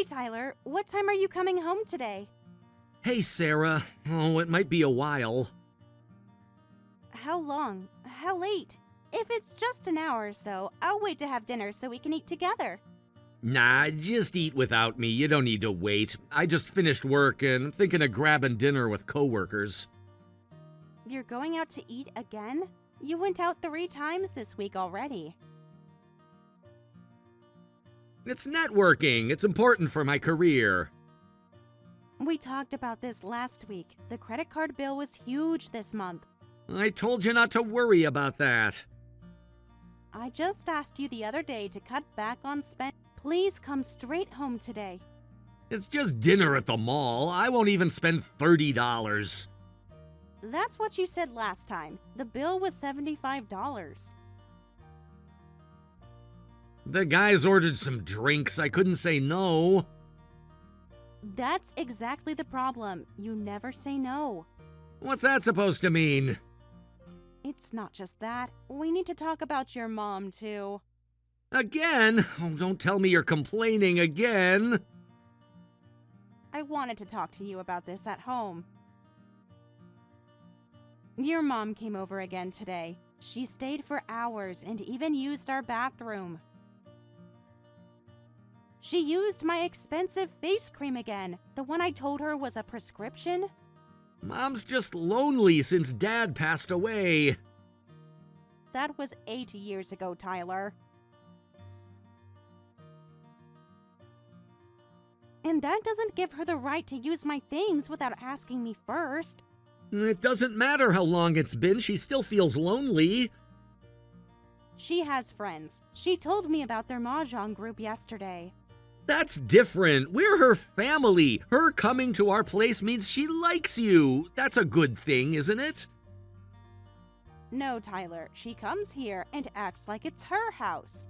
Hey, Tyler, what time are you coming home today? Hey, Sarah. Oh, it might be a while. How long? How late? If it's just an hour or so, I'll wait to have dinner so we can eat together. Nah, just eat without me. You don't need to wait. I just finished work and I'm thinking of grabbing dinner with coworkers. You're going out to eat again? You went out 3 times this week already. It's networking. It's important for my career. We talked about this last week. The credit card bill was huge this month. I told you not to worry about that. I just asked you the other day to cut back on spend. Please come straight home today. It's just dinner at the mall. I won't even spend $30. That's what you said last time. The bill was $75. The guys ordered some drinks. I couldn't say no. That's exactly the problem. You never say no. What's that supposed to mean? It's not just that. We need to talk about your mom, too. Again? Oh, don't tell me you're complaining again. I wanted to talk to you about this at home. Your mom came over again today. She stayed for hours and even used our bathroom. She used my expensive face cream again, the one I told her was a prescription. Mom's just lonely since Dad passed away. That was 8 years ago, Tyler. And that doesn't give her the right to use my things without asking me first. It doesn't matter how long it's been, she still feels lonely. She has friends. She told me about their mahjong group yesterday. That's different. We're her family. Her coming to our place means she likes you. That's a good thing, isn't it? No, Tyler. She comes here and acts like it's her house.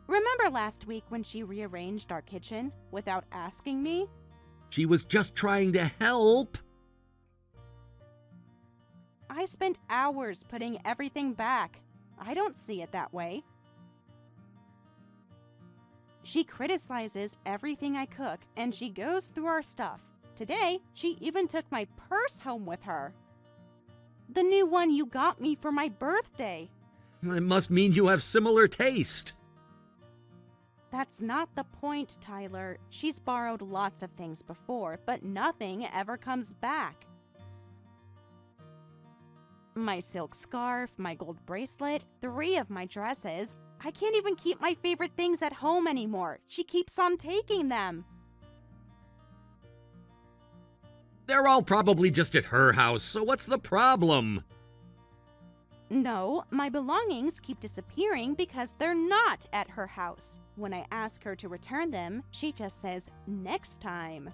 Remember last week when she rearranged our kitchen without asking me? She was just trying to help. I spent hours putting everything back. I don't see it that way. She criticizes everything I cook, and she goes through our stuff. Today, she even took my purse home with her. The new one you got me for my birthday. It must mean you have similar taste. That's not the point, Tyler. She's borrowed lots of things before, but nothing ever comes back. My silk scarf, my gold bracelet, 3 of my dresses. I can't even keep my favorite things at home anymore. She keeps on taking them. They're all probably just at her house, so what's the problem? No, my belongings keep disappearing because they're not at her house. When I ask her to return them, she just says, next time.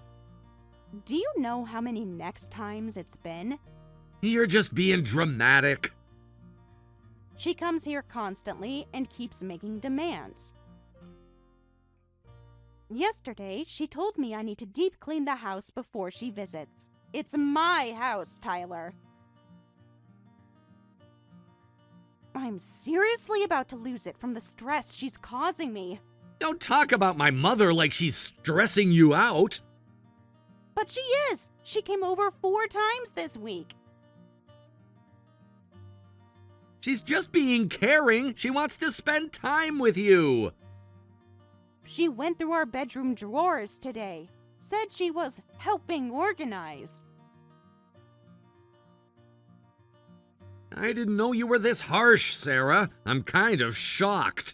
Do you know how many next times it's been? You're just being dramatic. She comes here constantly and keeps making demands. Yesterday, she told me I need to deep clean the house before she visits. It's my house, Tyler. I'm seriously about to lose it from the stress she's causing me. Don't talk about my mother like she's stressing you out. But she is. She came over 4 times this week. She's just being caring. She wants to spend time with you. She went through our bedroom drawers today. Said she was helping organize. I didn't know you were this harsh, Sarah. I'm kind of shocked.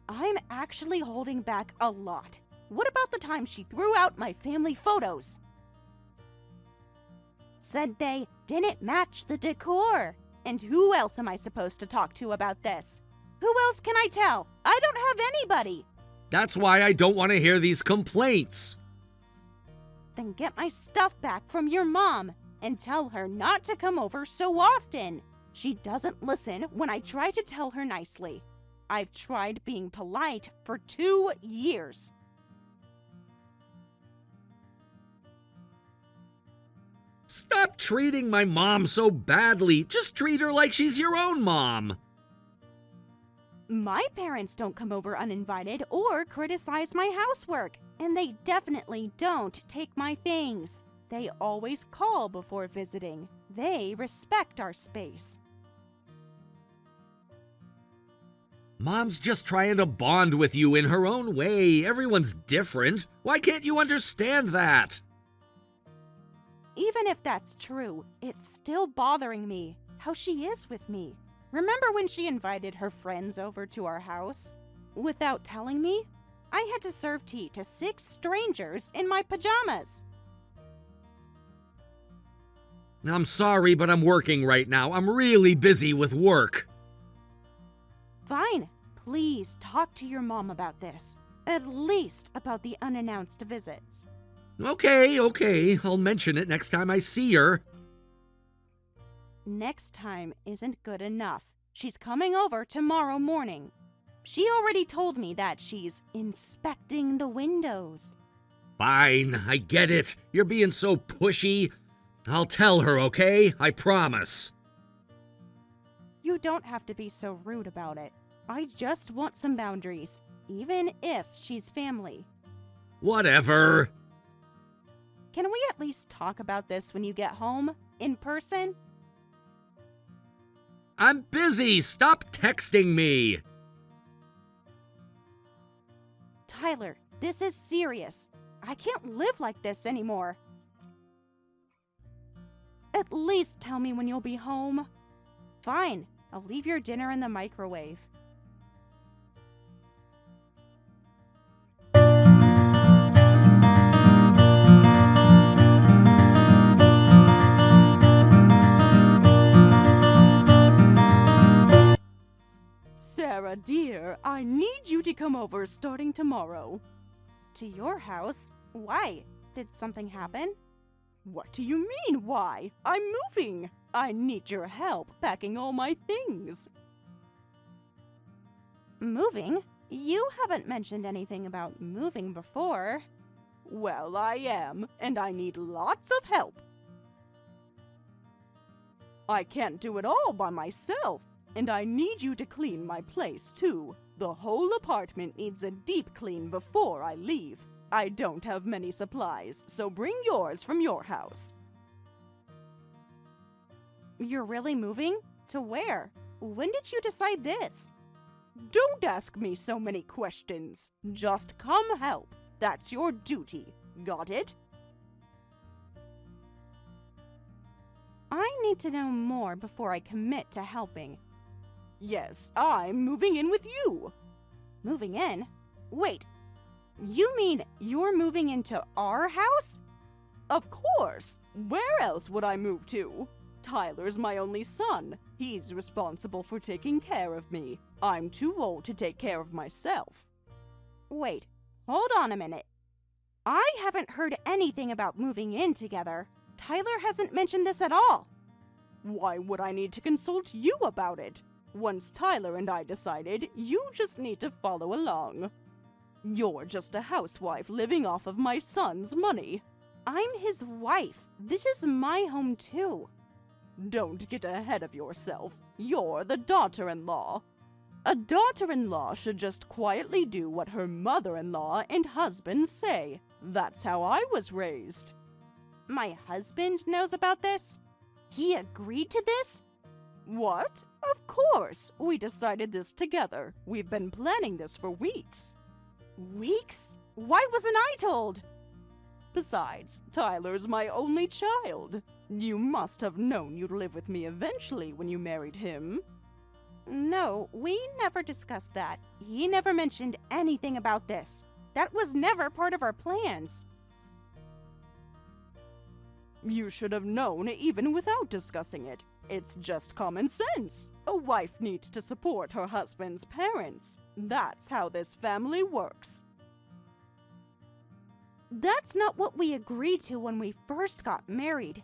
I'm actually holding back a lot. What about the time she threw out my family photos? Said they didn't match the decor. And who else am I supposed to talk to about this? Who else can I tell? I don't have anybody. That's why I don't want to hear these complaints. Then get my stuff back from your mom and tell her not to come over so often. She doesn't listen when I try to tell her nicely. I've tried being polite for 2 years. Stop treating my mom so badly. Just treat her like she's your own mom. My parents don't come over uninvited or criticize my housework, and they definitely don't take my things. They always call before visiting. They respect our space. Mom's just trying to bond with you in her own way. Everyone's different. Why can't you understand that? Even if that's true, it's still bothering me how she is with me. Remember when she invited her friends over to our house? Without telling me, I had to serve tea to 6 strangers in my pajamas. I'm sorry, but I'm working right now. I'm really busy with work. Fine. Please talk to your mom about this. At least about the unannounced visits. Okay. I'll mention it next time I see her. Next time isn't good enough. She's coming over tomorrow morning. She already told me that she's inspecting the windows. Fine, I get it. You're being so pushy. I'll tell her, okay? I promise. You don't have to be so rude about it. I just want some boundaries, even if she's family. Whatever. Can we at least talk about this when you get home? In person? I'm busy. Stop texting me. Tyler, this is serious. I can't live like this anymore. At least tell me when you'll be home. Fine, I'll leave your dinner in the microwave. Sarah, dear, I need you to come over starting tomorrow. To your house? Why? Did something happen? What do you mean, why? I'm moving. I need your help packing all my things. Moving? You haven't mentioned anything about moving before. Well, I am, and I need lots of help. I can't do it all by myself, and I need you to clean my place, too. The whole apartment needs a deep clean before I leave. I don't have many supplies, so bring yours from your house. You're really moving? To where? When did you decide this? Don't ask me so many questions. Just come help. That's your duty. Got it? I need to know more before I commit to helping. Yes, I'm moving in with you. Moving in? Wait, you mean you're moving into our house? Of course. Where else would I move to? Tyler's my only son. He's responsible for taking care of me. I'm too old to take care of myself. Wait, hold on a minute. I haven't heard anything about moving in together. Tyler hasn't mentioned this at all. Why would I need to consult you about it? Once Tyler and I decided, you just need to follow along. You're just a housewife living off of my son's money. I'm his wife. This is my home too. Don't get ahead of yourself. You're the daughter-in-law. A daughter-in-law should just quietly do what her mother-in-law and husband say. That's how I was raised. My husband knows about this? He agreed to this? What? Of course! We decided this together. We've been planning this for weeks. Weeks? Why wasn't I told? Besides, Tyler's my only child. You must have known you'd live with me eventually when you married him. No, we never discussed that. He never mentioned anything about this. That was never part of our plans. You should have known even without discussing it. It's just common sense. A wife needs to support her husband's parents. That's how this family works. That's not what we agreed to when we first got married.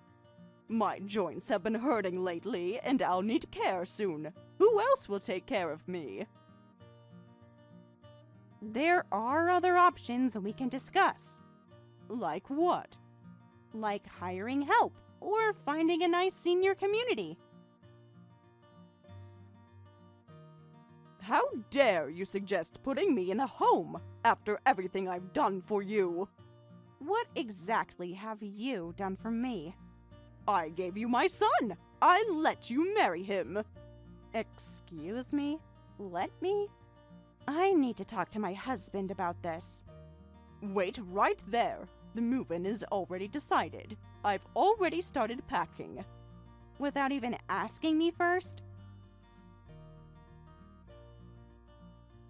My joints have been hurting lately, and I'll need care soon. Who else will take care of me? There are other options we can discuss. Like what? Like hiring help, or finding a nice senior community. How dare you suggest putting me in a home after everything I've done for you? What exactly have you done for me? I gave you my son. I let you marry him. Excuse me? Let me? I need to talk to my husband about this. Wait right there. The move-in is already decided. I've already started packing. Without even asking me first?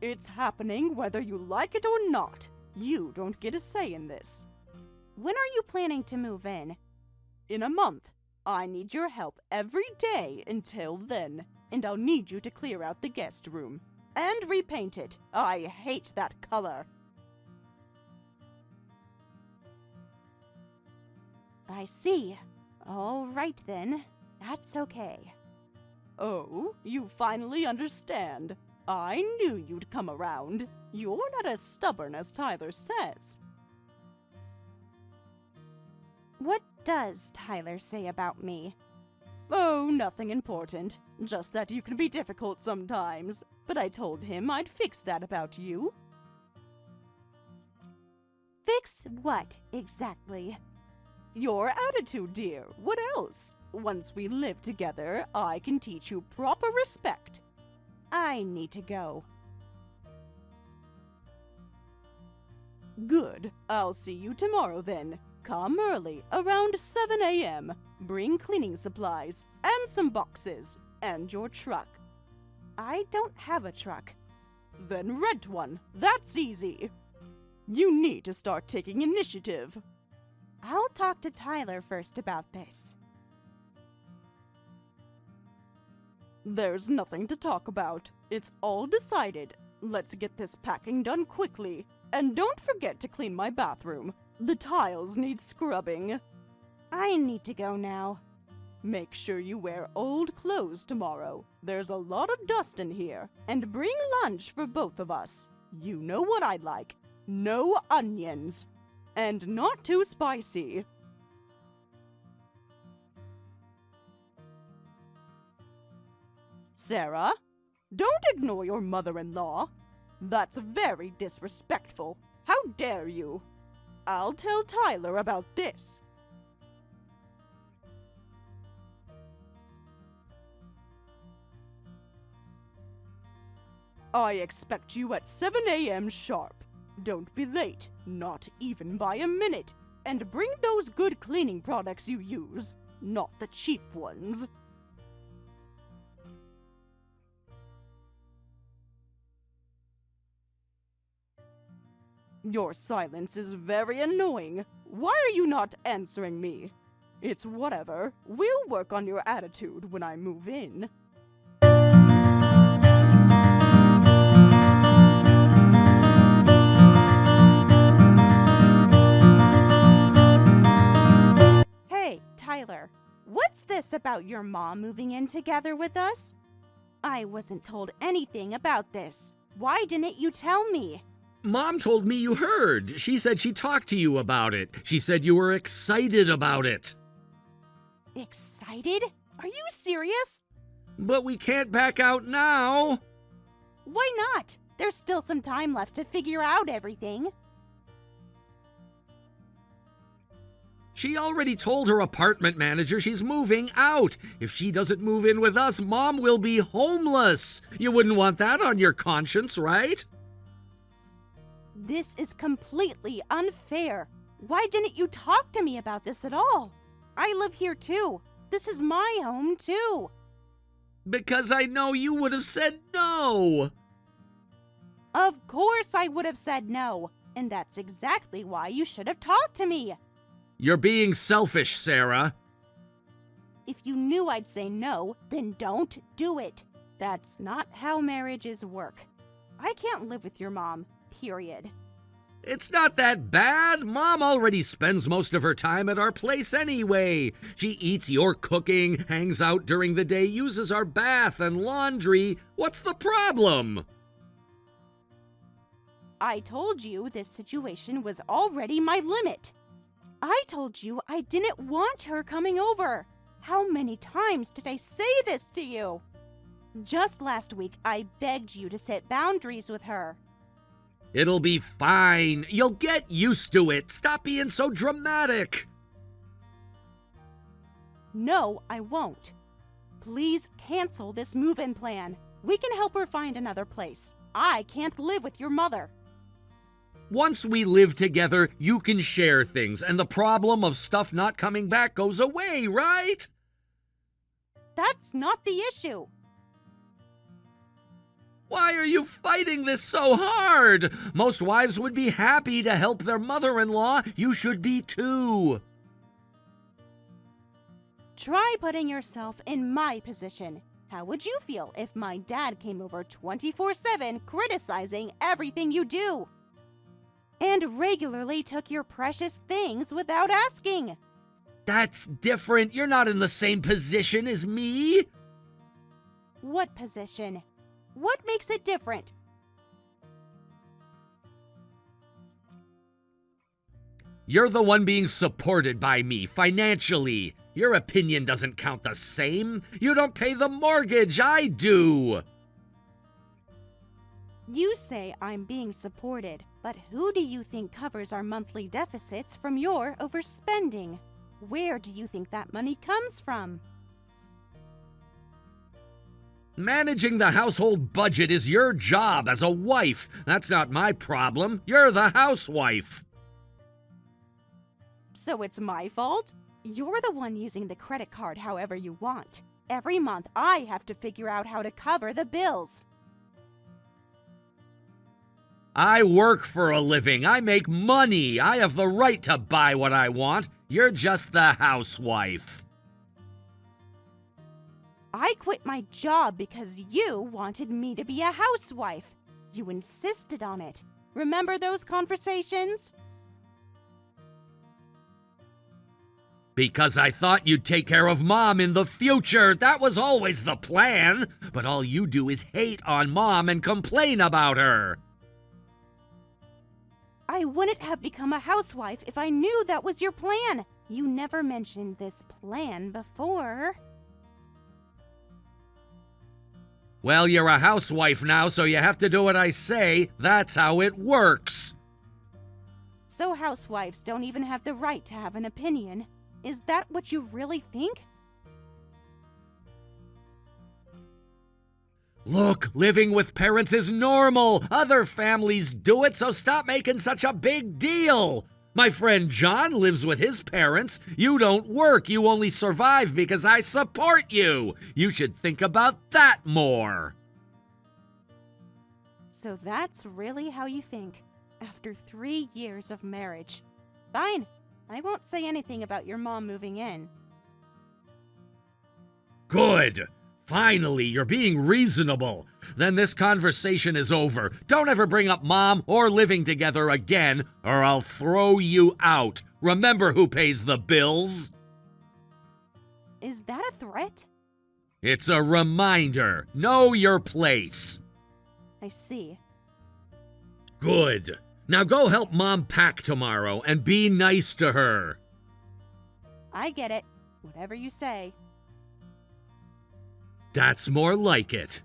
It's happening whether you like it or not. You don't get a say in this. When are you planning to move in? In a month. I need your help every day until then, and I'll need you to clear out the guest room. And repaint it. I hate that color. I see. All right then. That's okay. Oh, you finally understand. I knew you'd come around. You're not as stubborn as Tyler says. What does Tyler say about me? Oh, nothing important. Just that you can be difficult sometimes. But I told him I'd fix that about you. Fix what, exactly? Your attitude, dear. What else? Once we live together, I can teach you proper respect. I need to go. Good. I'll see you tomorrow then. Come early, around 7 a.m. Bring cleaning supplies, and some boxes, and your truck. I don't have a truck. Then rent one. That's easy. You need to start taking initiative. I'll talk to Tyler first about this. There's nothing to talk about. It's all decided. Let's get this packing done quickly. And don't forget to clean my bathroom. The tiles need scrubbing. I need to go now. Make sure you wear old clothes tomorrow. There's a lot of dust in here. And bring lunch for both of us. You know what I like. No onions. And not too spicy. Sarah, don't ignore your mother-in-law. That's very disrespectful. How dare you? I'll tell Tyler about this. I expect you at 7 a.m. sharp. Don't be late, not even by a minute. And bring those good cleaning products you use, not the cheap ones. Your silence is very annoying. Why are you not answering me? It's whatever. We'll work on your attitude when I move in. Hey, Tyler, what's this about your mom moving in together with us? I wasn't told anything about this. Why didn't you tell me? Mom told me you heard. She said she talked to you about it. She said you were excited about it. Excited? Are you serious? But we can't back out now. Why not? There's still some time left to figure out everything. She already told her apartment manager she's moving out. If she doesn't move in with us, Mom will be homeless. You wouldn't want that on your conscience, right? This is completely unfair. Why didn't you talk to me about this at all? I live here too. This is my home too. Because I know you would have said no. Of course I would have said no. And that's exactly why you should have talked to me. You're being selfish, Sarah. If you knew I'd say no, then don't do it. That's not how marriages work. I can't live with your mom. Period. It's not that bad. Mom already spends most of her time at our place anyway. She eats your cooking, hangs out during the day, uses our bath and laundry. What's the problem? I told you this situation was already my limit. I told you I didn't want her coming over. How many times did I say this to you? Just last week, I begged you to set boundaries with her. It'll be fine. You'll get used to it. Stop being so dramatic. No, I won't. Please cancel this move-in plan. We can help her find another place. I can't live with your mother. Once we live together, you can share things, and the problem of stuff not coming back goes away, right? That's not the issue. Why are you fighting this so hard? Most wives would be happy to help their mother-in-law. You should be too. Try putting yourself in my position. How would you feel if my dad came over 24/7 criticizing everything you do? And regularly took your precious things without asking? That's different. You're not in the same position as me. What position? What makes it different? You're the one being supported by me financially. Your opinion doesn't count the same. You don't pay the mortgage. I do. You say I'm being supported, but who do you think covers our monthly deficits from your overspending? Where do you think that money comes from? Managing the household budget is your job as a wife. That's not my problem. You're the housewife. So it's my fault? You're the one using the credit card however you want. Every month I have to figure out how to cover the bills. I work for a living. I make money. I have the right to buy what I want. You're just the housewife. I quit my job because you wanted me to be a housewife. You insisted on it. Remember those conversations? Because I thought you'd take care of Mom in the future. That was always the plan. But all you do is hate on Mom and complain about her. I wouldn't have become a housewife if I knew that was your plan. You never mentioned this plan before. Well, you're a housewife now, so you have to do what I say. That's how it works. So housewives don't even have the right to have an opinion. Is that what you really think? Look, living with parents is normal. Other families do it, so stop making such a big deal. My friend John lives with his parents. You don't work. You only survive because I support you. You should think about that more. So that's really how you think, after 3 years of marriage. Fine. I won't say anything about your mom moving in. Good. Finally, you're being reasonable. Then this conversation is over. Don't ever bring up Mom or living together again, or I'll throw you out. Remember who pays the bills? Is that a threat? It's a reminder. Know your place. I see. Good. Now go help Mom pack tomorrow and be nice to her. I get it. Whatever you say. That's more like it.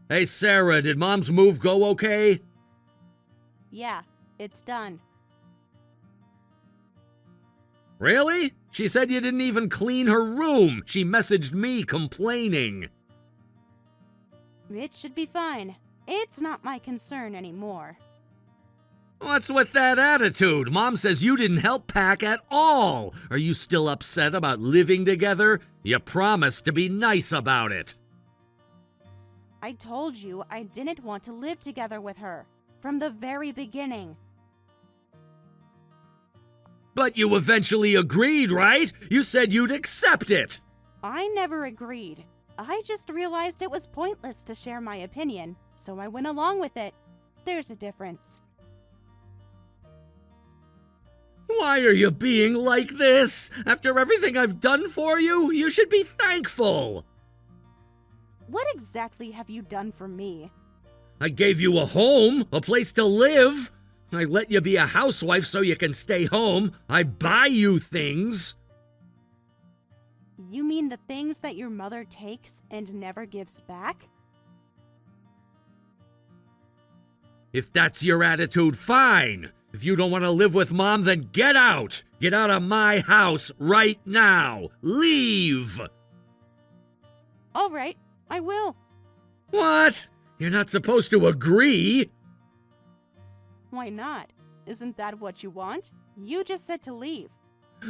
Hey, Sarah, did Mom's move go okay? Yeah, it's done. Really? She said you didn't even clean her room. She messaged me complaining. It should be fine. It's not my concern anymore. What's with that attitude? Mom says you didn't help pack at all. Are you still upset about living together? You promised to be nice about it. I told you I didn't want to live together with her from the very beginning. But you eventually agreed, right? You said you'd accept it. I never agreed. I just realized it was pointless to share my opinion, so I went along with it. There's a difference. Why are you being like this? After everything I've done for you, you should be thankful. What exactly have you done for me? I gave you a home, a place to live. I let you be a housewife so you can stay home. I buy you things. You mean the things that your mother takes and never gives back? If that's your attitude, fine. If you don't want to live with Mom, then get out. Get out of my house right now. Leave. All right, I will. What? You're not supposed to agree. Why not? Isn't that what you want? You just said to leave.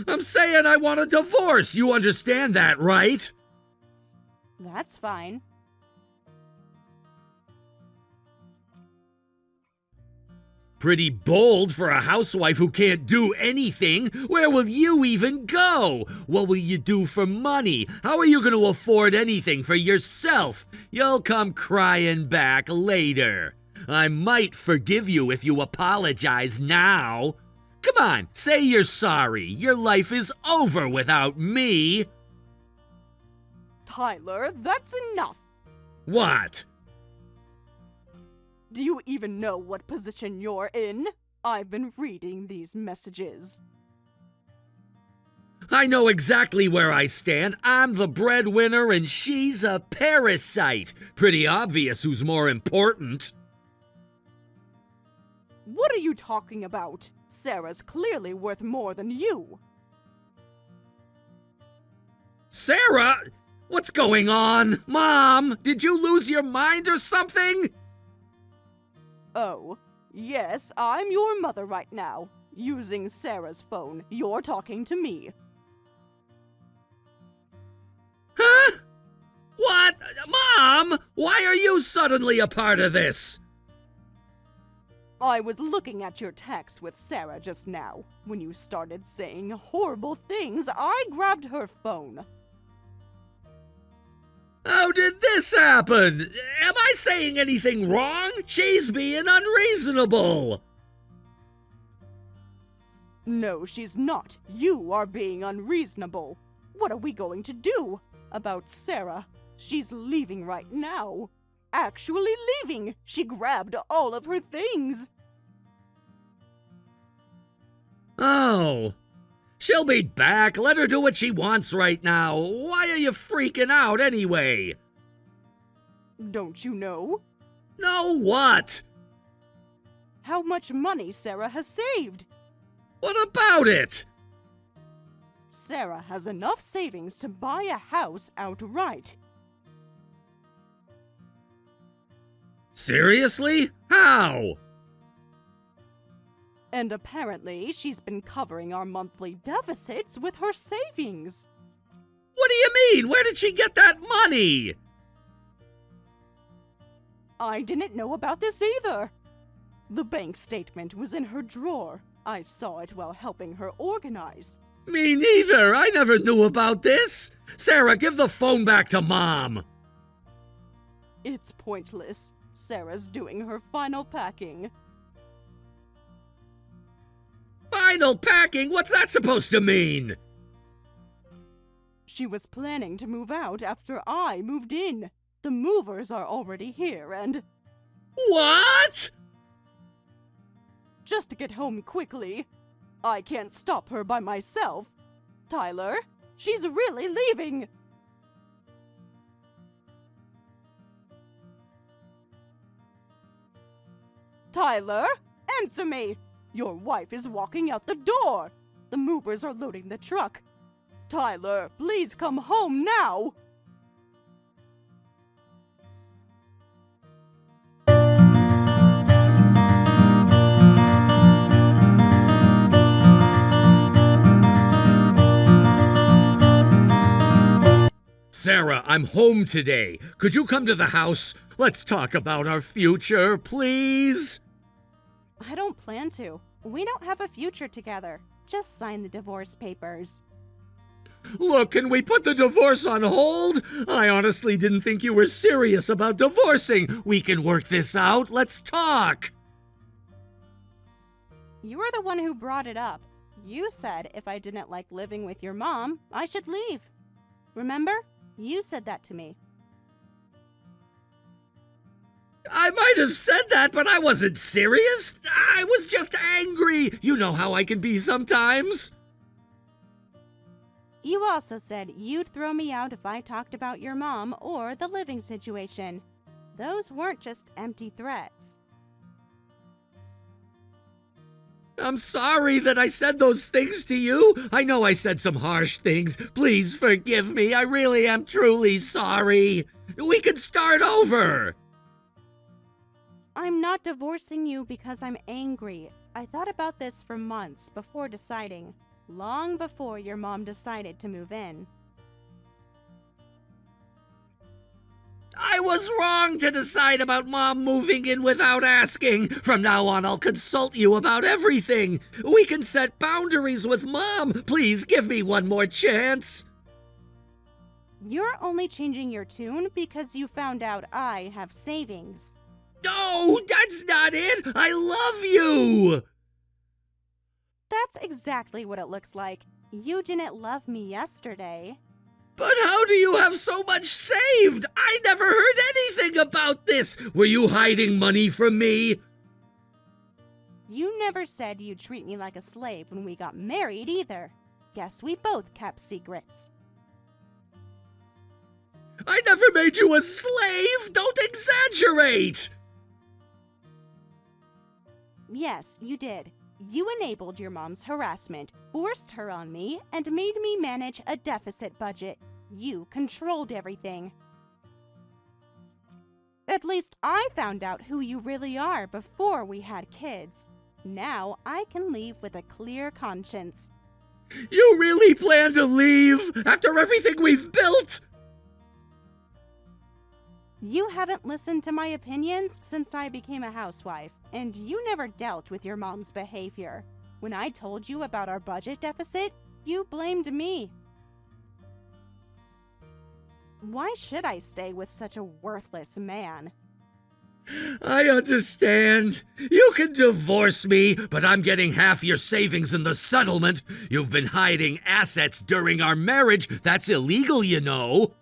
I'm saying I want a divorce. You understand that, right? That's fine. Pretty bold for a housewife who can't do anything. Where will you even go? What will you do for money? How are you going to afford anything for yourself? You'll come crying back later. I might forgive you if you apologize now. Come on, say you're sorry. Your life is over without me. Tyler, that's enough. What? Do you even know what position you're in? I've been reading these messages. I know exactly where I stand. I'm the breadwinner and she's a parasite. Pretty obvious who's more important. What are you talking about? Sarah's clearly worth more than you. Sarah? What's going on? Mom, did you lose your mind or something? Oh, yes, I'm your mother right now. Using Sarah's phone, you're talking to me. Huh? What? Mom, why are you suddenly a part of this? I was looking at your text with Sarah just now. When you started saying horrible things, I grabbed her phone. How did this happen? Am I saying anything wrong? She's being unreasonable. No, she's not. You are being unreasonable. What are we going to do about Sarah? She's leaving right now. Actually leaving. She grabbed all of her things. Oh. She'll be back. Let her do what she wants right now. Why are you freaking out anyway? Don't you know? Know what? How much money Sarah has saved? What about it? Sarah has enough savings to buy a house outright. Seriously? How? And apparently, she's been covering our monthly deficits with her savings. What do you mean? Where did she get that money? I didn't know about this either. The bank statement was in her drawer. I saw it while helping her organize. Me neither. I never knew about this. Sarah, give the phone back to Mom. It's pointless. Sarah's doing her final packing. Final packing? What's that supposed to mean? She was planning to move out after I moved in. The movers are already here and... What? Just to get home quickly. I can't stop her by myself. Tyler, she's really leaving. Tyler, answer me! Your wife is walking out the door. The movers are loading the truck. Tyler, please come home now. Sarah, I'm home today. Could you come to the house? Let's talk about our future, please. I don't plan to. We don't have a future together. Just sign the divorce papers. Look, can we put the divorce on hold? I honestly didn't think you were serious about divorcing. We can work this out. Let's talk. You were the one who brought it up. You said if I didn't like living with your mom, I should leave. Remember? You said that to me. I might have said that, but I wasn't serious. I was just angry. You know how I can be sometimes. You also said you'd throw me out if I talked about your mom or the living situation. Those weren't just empty threats. I'm sorry that I said those things to you. I know I said some harsh things. Please forgive me. I really am truly sorry. We can start over. I'm not divorcing you because I'm angry. I thought about this for months before deciding, long before your mom decided to move in. I was wrong to decide about Mom moving in without asking. From now on, I'll consult you about everything. We can set boundaries with Mom. Please give me one more chance. You're only changing your tune because you found out I have savings. No, that's not it. I love you. That's exactly what it looks like. You didn't love me yesterday. But how do you have so much saved? I never heard anything about this. Were you hiding money from me? You never said you'd treat me like a slave when we got married either. Guess we both kept secrets. I never made you a slave. Don't exaggerate. Yes, you did. You enabled your mom's harassment, forced her on me, and made me manage a deficit budget. You controlled everything. At least I found out who you really are before we had kids. Now I can leave with a clear conscience. You really plan to leave after everything we've built? You haven't listened to my opinions since I became a housewife, and you never dealt with your mom's behavior. When I told you about our budget deficit, you blamed me. Why should I stay with such a worthless man? I understand. You can divorce me, but I'm getting half your savings in the settlement. You've been hiding assets during our marriage. That's illegal, you know.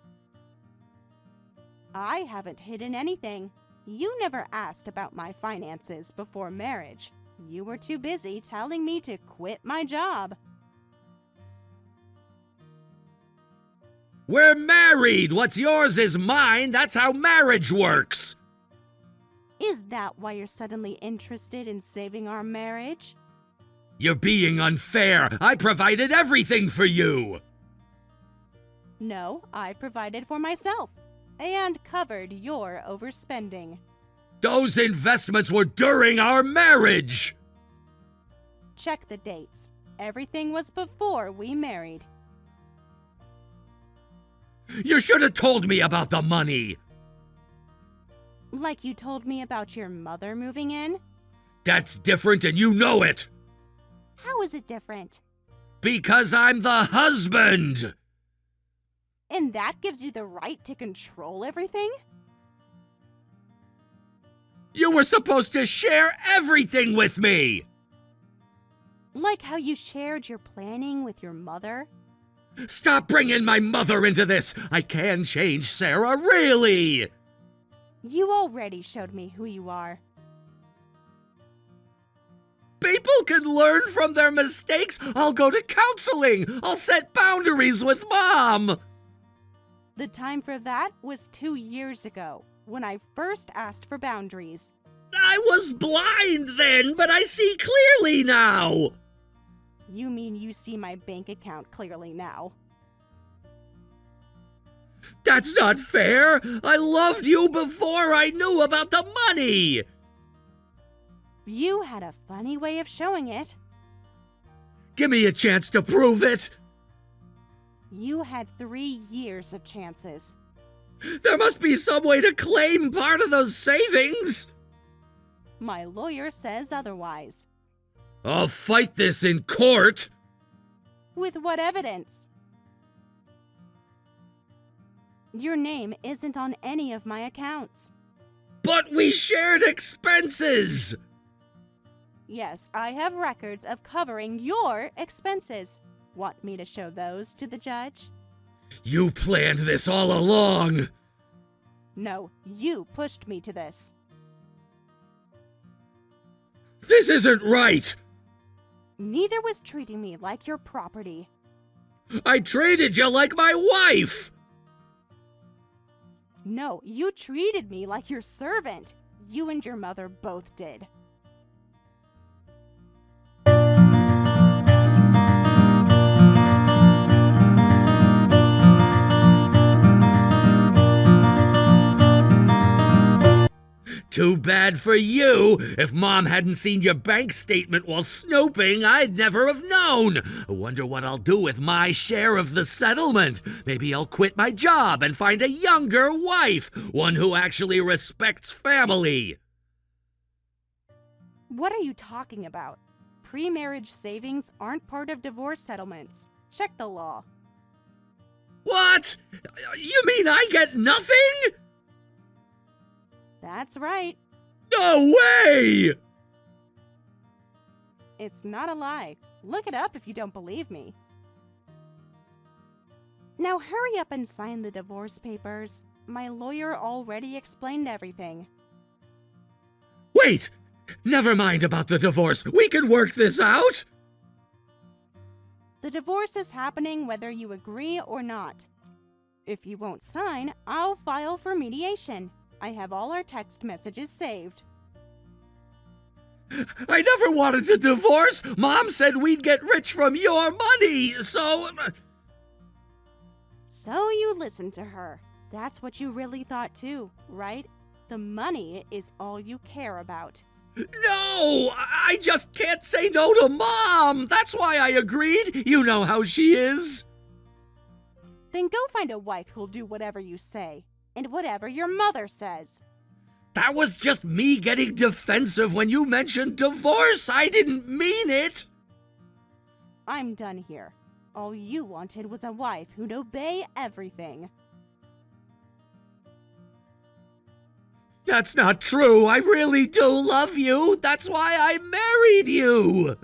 I haven't hidden anything. You never asked about my finances before marriage. You were too busy telling me to quit my job. We're married. What's yours is mine. That's how marriage works. Is that why you're suddenly interested in saving our marriage? You're being unfair. I provided everything for you. No, I provided for myself and covered your overspending. Those investments were during our marriage. Check the dates. Everything was before we married. You should have told me about the money. Like you told me about your mother moving in? That's different and you know it. How is it different? Because I'm the husband. And that gives you the right to control everything? You were supposed to share everything with me. Like how you shared your planning with your mother? Stop bringing my mother into this. I can change Sarah, really. You already showed me who you are. People can learn from their mistakes. I'll go to counseling. I'll set boundaries with Mom. The time for that was 2 years ago, when I first asked for boundaries. I was blind then, but I see clearly now. You mean you see my bank account clearly now? That's not fair. I loved you before I knew about the money. You had a funny way of showing it. Give me a chance to prove it. You had 3 years of chances. There must be some way to claim part of those savings. My lawyer says otherwise. I'll fight this in court. With what evidence? Your name isn't on any of my accounts. But we shared expenses. Yes, I have records of covering your expenses. Want me to show those to the judge? You planned this all along. No, you pushed me to this. This isn't right! Neither was treating me like your property. I treated you like my wife! No, you treated me like your servant. You and your mother both did. Too bad for you. If Mom hadn't seen your bank statement while snooping, I'd never have known. I wonder what I'll do with my share of the settlement. Maybe I'll quit my job and find a younger wife, one who actually respects family. What are you talking about? Pre-marriage savings aren't part of divorce settlements. Check the law. What? You mean I get nothing? That's right. No way! It's not a lie. Look it up if you don't believe me. Now hurry up and sign the divorce papers. My lawyer already explained everything. Wait! Never mind about the divorce. We can work this out! The divorce is happening whether you agree or not. If you won't sign, I'll file for mediation. I have all our text messages saved. I never wanted to divorce! Mom said we'd get rich from your money, so... So you listened to her. That's what you really thought too, right? The money is all you care about. No! I just can't say no to Mom! That's why I agreed! You know how she is! Then go find a wife who'll do whatever you say. And whatever your mother says. That was just me getting defensive when you mentioned divorce. I didn't mean it. I'm done here. All you wanted was a wife who'd obey everything. That's not true. I really do love you. That's why I married you.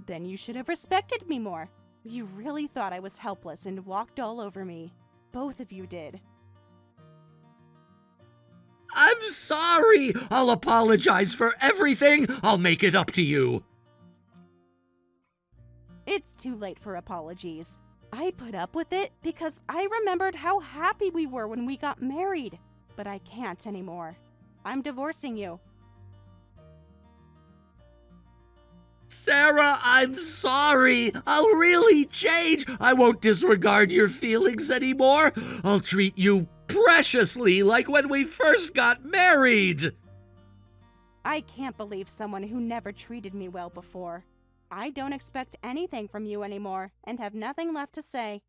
Then you should have respected me more. You really thought I was helpless and walked all over me. Both of you did. I'm sorry. I'll apologize for everything. I'll make it up to you. It's too late for apologies. I put up with it because I remembered how happy we were when we got married. But I can't anymore. I'm divorcing you. Sarah, I'm sorry. I'll really change. I won't disregard your feelings anymore. I'll treat you preciously like when we first got married. I can't believe someone who never treated me well before. I don't expect anything from you anymore and have nothing left to say.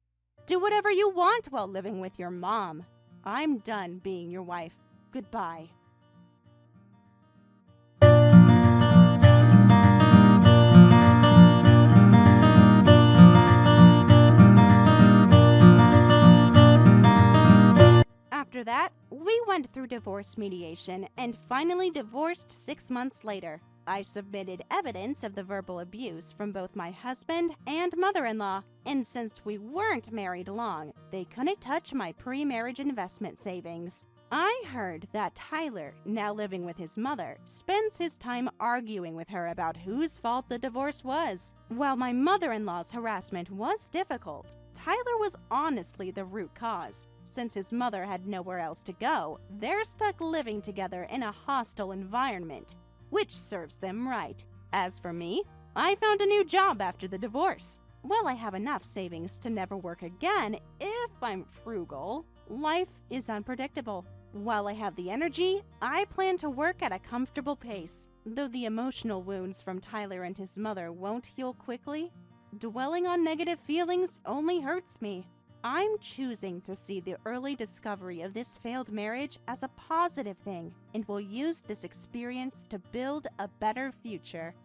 Do whatever you want while living with your mom. I'm done being your wife. Goodbye. After that, we went through divorce mediation and finally divorced 6 months later. I submitted evidence of the verbal abuse from both my husband and mother-in-law, and since we weren't married long, they couldn't touch my pre-marriage investment savings. I heard that Tyler, now living with his mother, spends his time arguing with her about whose fault the divorce was. While my mother-in-law's harassment was difficult, Tyler was honestly the root cause. Since his mother had nowhere else to go, they're stuck living together in a hostile environment, which serves them right. As for me, I found a new job after the divorce. While I have enough savings to never work again, if I'm frugal, life is unpredictable. While I have the energy, I plan to work at a comfortable pace. Though the emotional wounds from Tyler and his mother won't heal quickly, dwelling on negative feelings only hurts me. I'm choosing to see the early discovery of this failed marriage as a positive thing and will use this experience to build a better future.